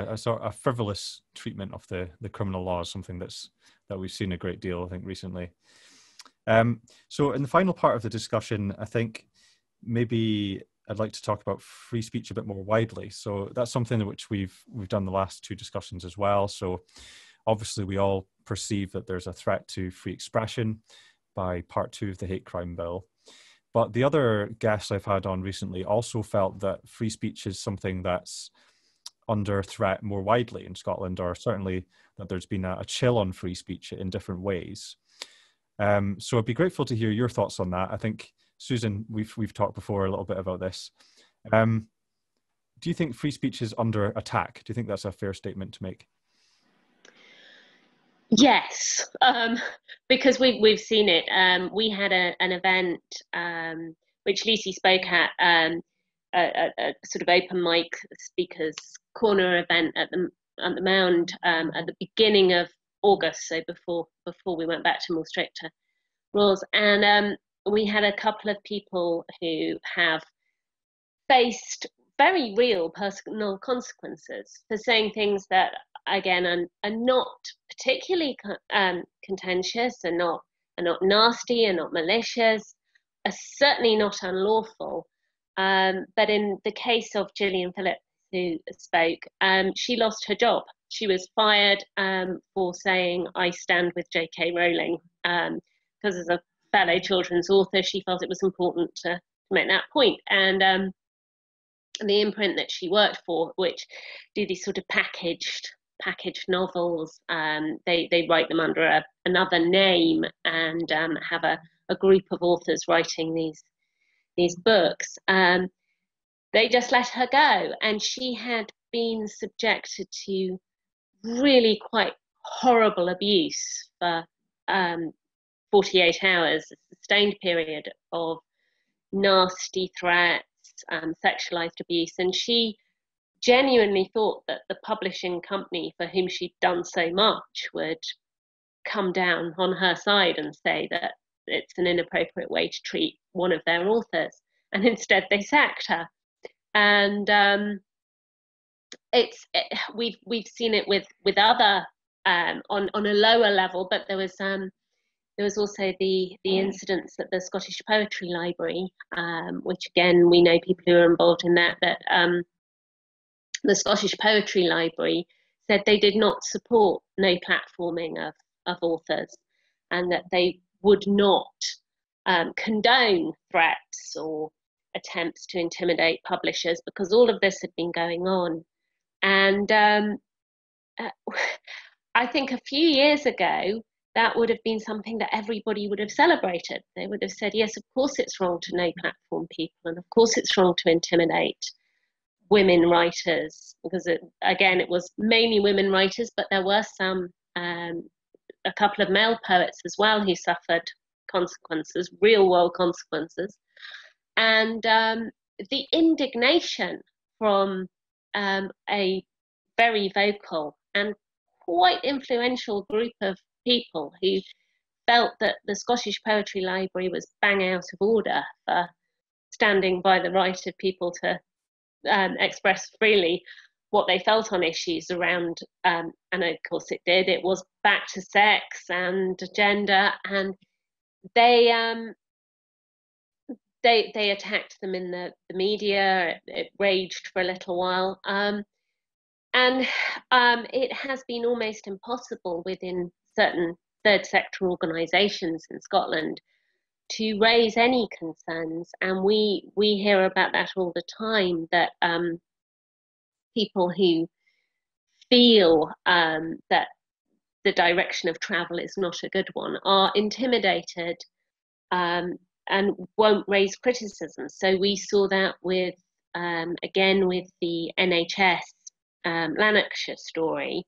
a sort of frivolous treatment of the criminal law is something that we've seen a great deal, I think, recently. So in the final part of the discussion, I think maybe I'd like to talk about free speech a bit more widely. So that's something which we've done the last two discussions as well. So obviously we all perceive that there's a threat to free expression by part 2 of the hate crime bill. But the other guests I've had on recently also felt that free speech is something that's under threat more widely in Scotland, or certainly that there's been a chill on free speech in different ways. So I'd be grateful to hear your thoughts on that. I think, Susan, we've talked before a little bit about this. Do you think free speech is under attack? Do you think that's a fair statement to make? Yes, because we've seen it. We had an event which Lucy spoke at, a sort of open mic speakers corner event at the Mound at the beginning of August, so before we went back to more stricter rules, and we had a couple of people who have faced very real personal consequences for saying things that, again, are not particularly contentious, and not nasty, and not malicious, are certainly not unlawful. But in the case of Gillian Phillips, who spoke, she lost her job. She was fired for saying, "I stand with J.K. Rowling," because as a fellow children's author, she felt it was important to make that point. And the imprint that she worked for, which do these sort of packaged novels, they write them under another name, and have a group of authors writing these books. they just let her go. And she had been subjected to really quite horrible abuse for 48 hours, a sustained period of nasty threats, sexualized abuse. And she genuinely thought that the publishing company for whom she'd done so much would come down on her side and say that it's an inappropriate way to treat one of their authors. And instead they sacked her. And we've seen it with other on a lower level, but there was also the incidents at the Scottish Poetry Library, which again we know people who are involved in that the Scottish Poetry Library said they did not support no platforming of authors, and that they would not condone threats or attempts to intimidate publishers, because all of this had been going on. And I think a few years ago, that would have been something that everybody would have celebrated. They would have said, yes, of course it's wrong to no platform people, and of course it's wrong to intimidate women writers, because it was mainly women writers, but there were a couple of male poets as well who suffered consequences, real world consequences. And the indignation from a very vocal and quite influential group of people who felt that the Scottish Poetry Library was bang out of order for standing by the right of people to express freely what they felt on issues around, and of course it did, it was back to sex and gender, and they attacked them in the media. It raged for a little while, and it has been almost impossible within certain third sector organisations in Scotland to raise any concerns, and we hear about that all the time, that people who feel that the direction of travel is not a good one are intimidated and won't raise criticism. So we saw that with again with the NHS Lanarkshire story,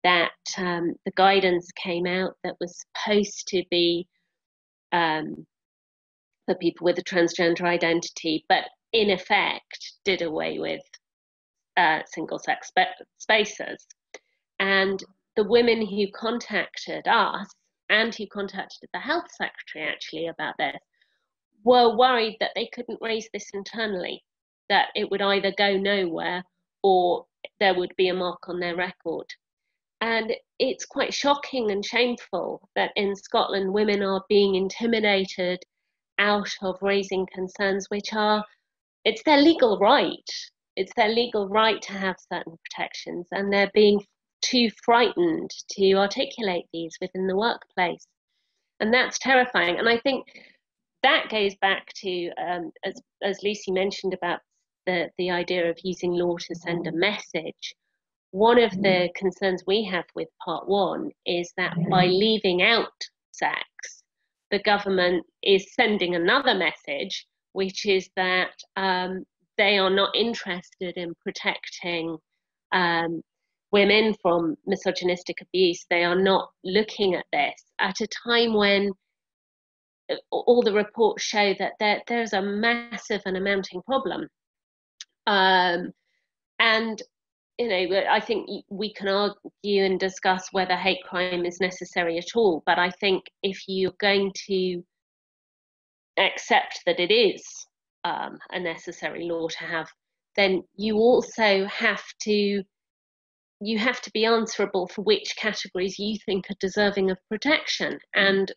that the guidance came out that was supposed to be for people with a transgender identity, but in effect did away with single-sex spaces. And the women who contacted us and who contacted the health secretary actually about this were worried that they couldn't raise this internally, that it would either go nowhere or there would be a mark on their record. And it's quite shocking and shameful that in Scotland women are being intimidated out of raising concerns which are, it's their legal right. It's their legal right to have certain protections, and they're being too frightened to articulate these within the workplace. And that's terrifying. And I think that goes back to, as Lucy mentioned about the idea of using law to send a message. One of the concerns we have with Part 1 is that by leaving out sex, the government is sending another message, which is that they are not interested in protecting women from misogynistic abuse. They are not looking at this at a time when all the reports show that there's a massive and a mounting problem. And you know, I think we can argue and discuss whether hate crime is necessary at all, but I think if you're going to accept that it is a necessary law to have, then you also have to be answerable for which categories you think are deserving of protection. And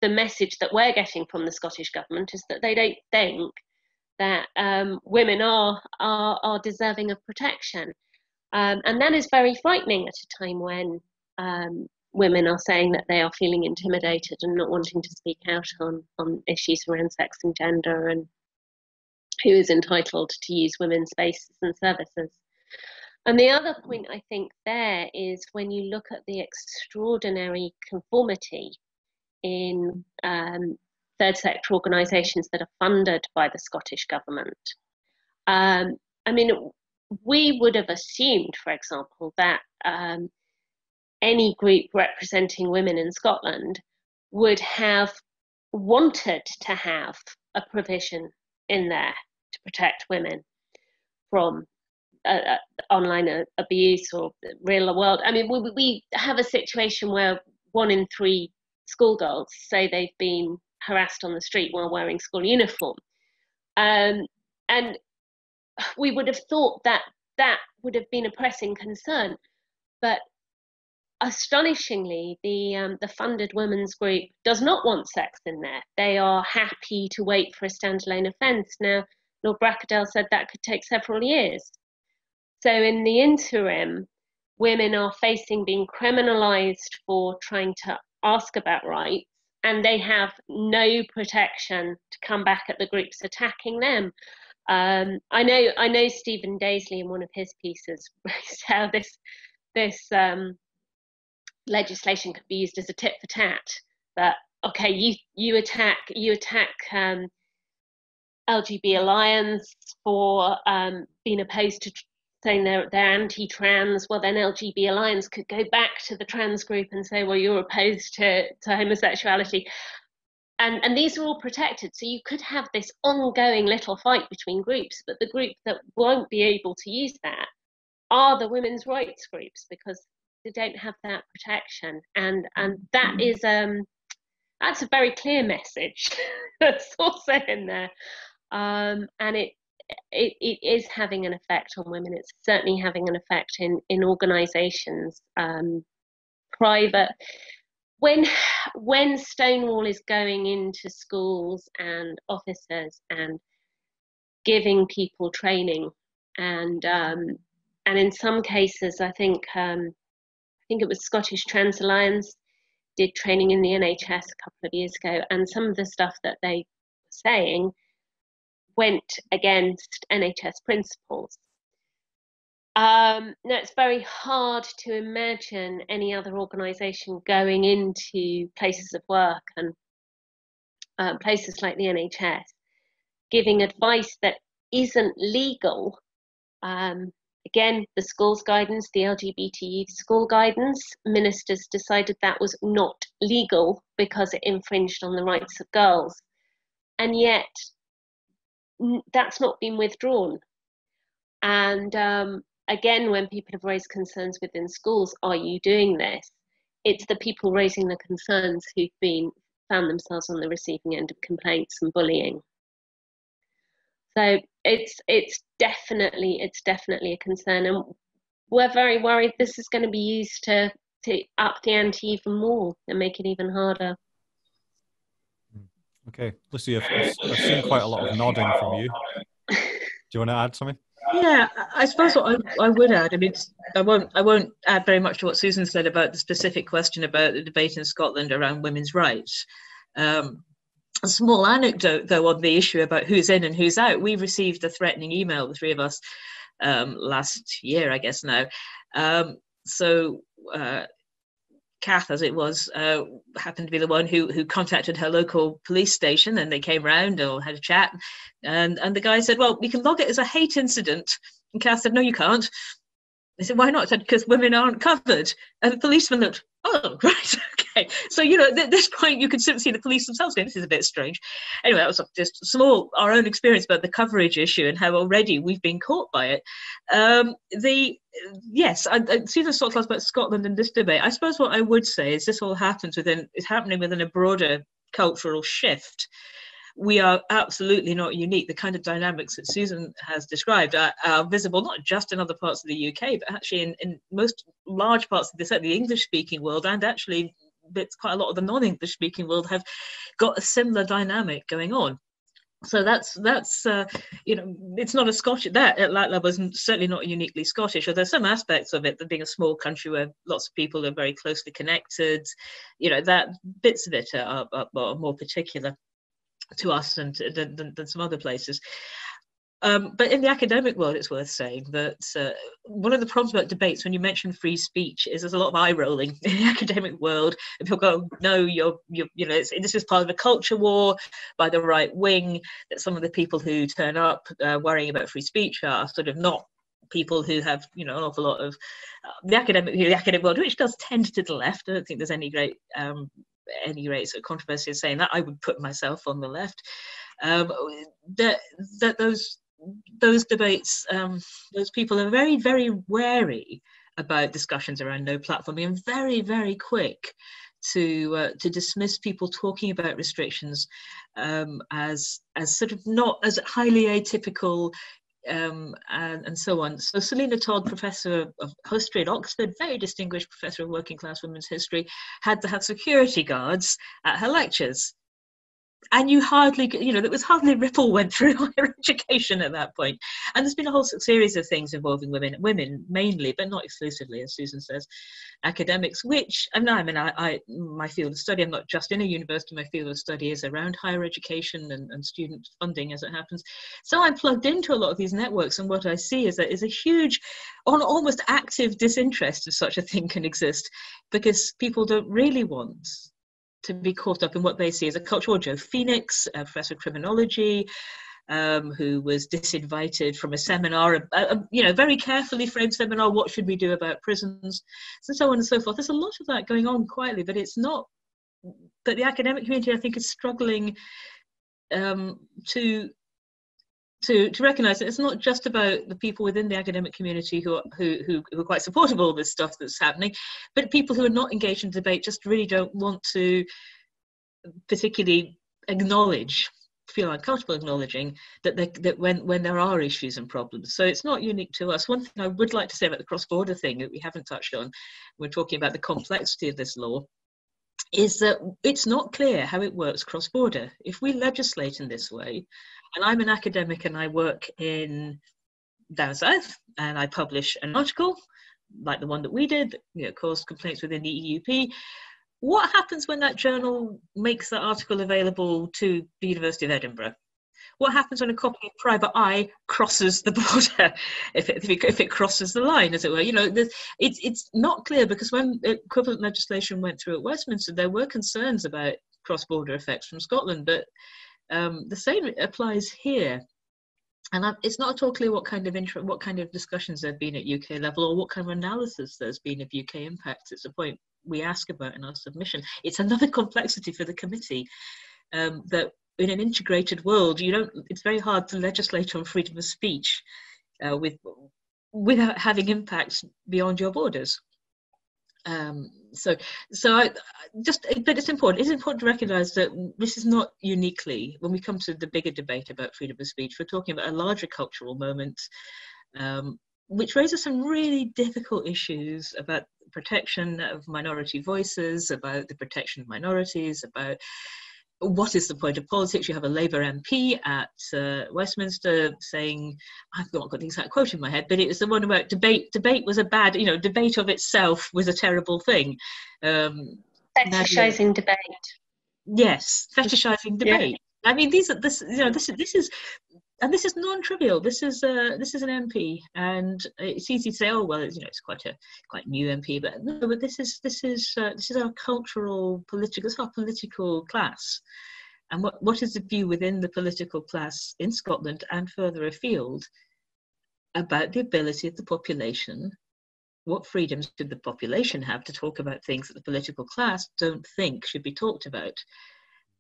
the message that we're getting from the Scottish government is that they don't think that women are deserving of protection. And that is very frightening at a time when women are saying that they are feeling intimidated and not wanting to speak out on issues around sex and gender, and who is entitled to use women's spaces and services. And the other point I think there is when you look at the extraordinary conformity in third sector organisations that are funded by the Scottish government. I mean, we would have assumed, for example, that any group representing women in Scotland would have wanted to have a provision in there to protect women from online abuse or real world. I mean, we have a situation where 1 in 3 schoolgirls say they've been harassed on the street while wearing school uniform. And we would have thought that that would have been a pressing concern. But astonishingly, the funded women's group does not want sex in there. They are happy to wait for a standalone offence. Now, Lord Brackadale said that could take several years. So in the interim, women are facing being criminalised for trying to ask about rights, and they have no protection to come back at the groups attacking them. I know Stephen Daisley in one of his pieces raised how this legislation could be used as a tit for tat. That okay, you attack LGB Alliance for being opposed to saying they're anti-trans. Well, then LGB Alliance could go back to the trans group and say, well, you're opposed to homosexuality. And these are all protected. So you could have this ongoing little fight between groups, but the group that won't be able to use that are the women's rights groups, because they don't have that protection. And that is that's a very clear message that's also in there. And it is having an effect on women. It's certainly having an effect in organisations, private. When Stonewall is going into schools and offices and giving people training, and in some cases, I think it was Scottish Trans Alliance did training in the NHS a couple of years ago, and some of the stuff that they were saying went against NHS principles. Now, it's very hard to imagine any other organisation going into places of work and places like the NHS giving advice that isn't legal. Again, the schools guidance, the LGBT school guidance, ministers decided that was not legal because it infringed on the rights of girls. And yet, that's not been withdrawn. And again, when people have raised concerns within schools, are you doing this? It's the people raising the concerns who've found themselves on the receiving end of complaints and bullying. So it's definitely a concern, and we're very worried this is going to be used to up the ante even more and make it even harder. Okay, Lucy, I've seen quite a lot of nodding from you. Do you want to add something? Yeah, I suppose what I would add, I mean, I won't add very much to what Susan said about the specific question about the debate in Scotland around women's rights. A small anecdote, though, on the issue about who's in and who's out. We received a threatening email, the three of us, last year, I guess now. So Kath, as it was, happened to be the one who contacted her local police station, and they came round or had a chat, and the guy said, well, we can log it as a hate incident. And Kath said, no, you can't. I said, why not? I said, because women aren't covered. And the policeman looked, oh, right, okay. So, at this point, you could see the police themselves going, this is a bit strange. Anyway, that was just our own experience about the coverage issue and how already we've been caught by it. Yes, Susan talked about Scotland in this debate. I suppose what I would say is this all is happening within a broader cultural shift. We are absolutely not unique. The kind of dynamics that Susan has described are visible not just in other parts of the UK, but actually in most large parts of the English-speaking world, and actually quite a lot of the non-English speaking world have got a similar dynamic going on. So that's it's not a Scottish, that at that level is certainly not uniquely Scottish. Or there's some aspects of it, that being a small country where lots of people are very closely connected, that bits of it are more particular to us than some other places. But in the academic world, it's worth saying that one of the problems about debates, when you mention free speech, is there's a lot of eye rolling in the academic world. And people go, no, this is part of a culture war by the right wing, that some of the people who turn up worrying about free speech are sort of not people who have, an awful lot of the academic world, which does tend to the left. I don't think there's any great sort of controversy in saying that. I would put myself on the left. That those debates, those people are very, very wary about discussions around no platforming, and very, very quick to dismiss people talking about restrictions as sort of not as highly atypical, and so on. So Selina Todd, professor of history at Oxford, very distinguished professor of working class women's history, had to have security guards at her lectures. And you hardly, there was hardly a ripple went through higher education at that point. And there's been a whole series of things involving women mainly, but not exclusively, as Susan says, academics, which, my field of study, I'm not just in a university, my field of study is around higher education and student funding, as it happens. So I'm plugged into a lot of these networks, and what I see is that is a huge, almost active disinterest if such a thing can exist, because people don't really want to be caught up in what they see as a culture war. Joe Phoenix, a professor of criminology, who was disinvited from a seminar, very carefully framed seminar, what should we do about prisons, and so on and so forth. There's a lot of that going on quietly, but it's not, but the academic community, I think, is struggling to recognise that it's not just about the people within the academic community who are quite supportive of all this stuff that's happening, but people who are not engaged in debate just really don't want to particularly feel uncomfortable acknowledging that when there are issues and problems. So it's not unique to us. One thing I would like to say about the cross-border thing that we haven't touched on, we're talking about the complexity of this law, is that it's not clear how it works cross-border. If we legislate in this way, and I'm an academic and I work down south, and I publish an article like the one that we did, caused complaints within the EUP, what happens when that journal makes that article available to the University of Edinburgh? What happens when a copy of Private Eye crosses the border, if it crosses the line, as it were? It's not clear, because when equivalent legislation went through at Westminster, there were concerns about cross-border effects from Scotland, but the same applies here. And it's not at all clear what kind of discussions there have been at UK level, or what kind of analysis there's been of UK impacts. It's a point we ask about in our submission. It's another complexity for the committee, that in an integrated world, it's very hard to legislate on freedom of speech without having impacts beyond your borders. But it's important. It's important to recognise that this is not uniquely, when we come to the bigger debate about freedom of speech, we're talking about a larger cultural moment, which raises some really difficult issues about protection of minority voices, about the protection of minorities, about what is the point of politics. You have a Labour MP at Westminster saying, I've not got the exact quote in my head, but it was the one about debate was a bad, debate of itself was a terrible thing. Fetishising debate. Yes, fetishising debate. Yeah. I mean, this is non-trivial. This is an MP, and it's easy to say, oh well, it's quite new MP, but no, but this is our cultural political class, and what is the view within the political class in Scotland and further afield about the ability of the population? What freedoms should the population have to talk about things that the political class don't think should be talked about?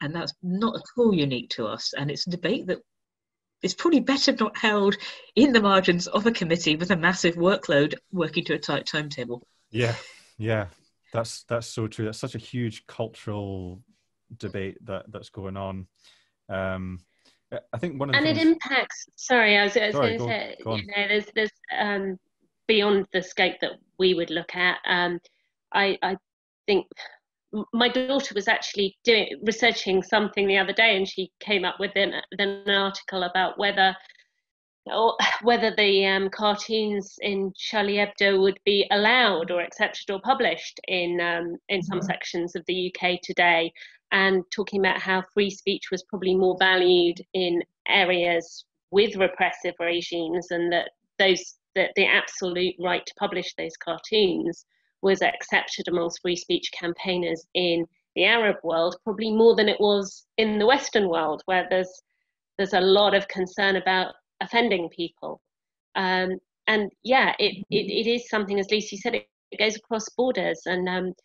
And that's not at all unique to us, and it's a debate that it's probably better not held in the margins of a committee with a massive workload working to a tight timetable. Yeah, that's so true. That's such a huge cultural debate that's going on. I think one of the things... it impacts. Sorry, I was going to say. There's beyond the scope that we would look at. I think my daughter was actually researching something the other day, and she came up with an article about whether the cartoons in Charlie Hebdo would be allowed or accepted or published in some sections of the UK today, and talking about how free speech was probably more valued in areas with repressive regimes, and that the absolute right to publish those cartoons was accepted amongst free speech campaigners in the Arab world, probably more than it was in the Western world, where there's a lot of concern about offending people. And yeah, it is something, as Lucy said, it goes across borders, and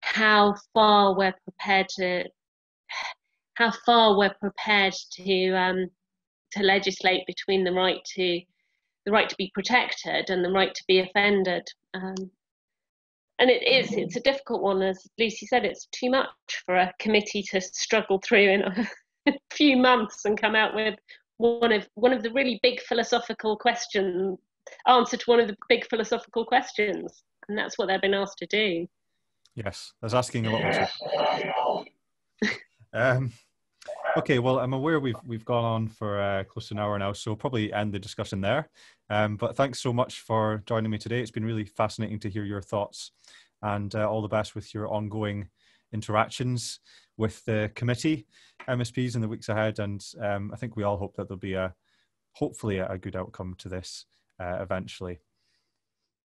how far we're prepared to legislate between the right to be protected and the right to be offended. And it's a difficult one, as Lucy said. It's too much for a committee to struggle through in a few months and come out with one of the really big philosophical questions, answer to one of the big philosophical questions, and that's what they've been asked to do. Yes, I was asking a lot. Okay, well, I'm aware we've gone on for close to an hour now, so we'll probably end the discussion there. But thanks so much for joining me today. It's been really fascinating to hear your thoughts, and all the best with your ongoing interactions with the committee, MSPs, in the weeks ahead. And I think we all hope that there'll be hopefully a good outcome to this eventually.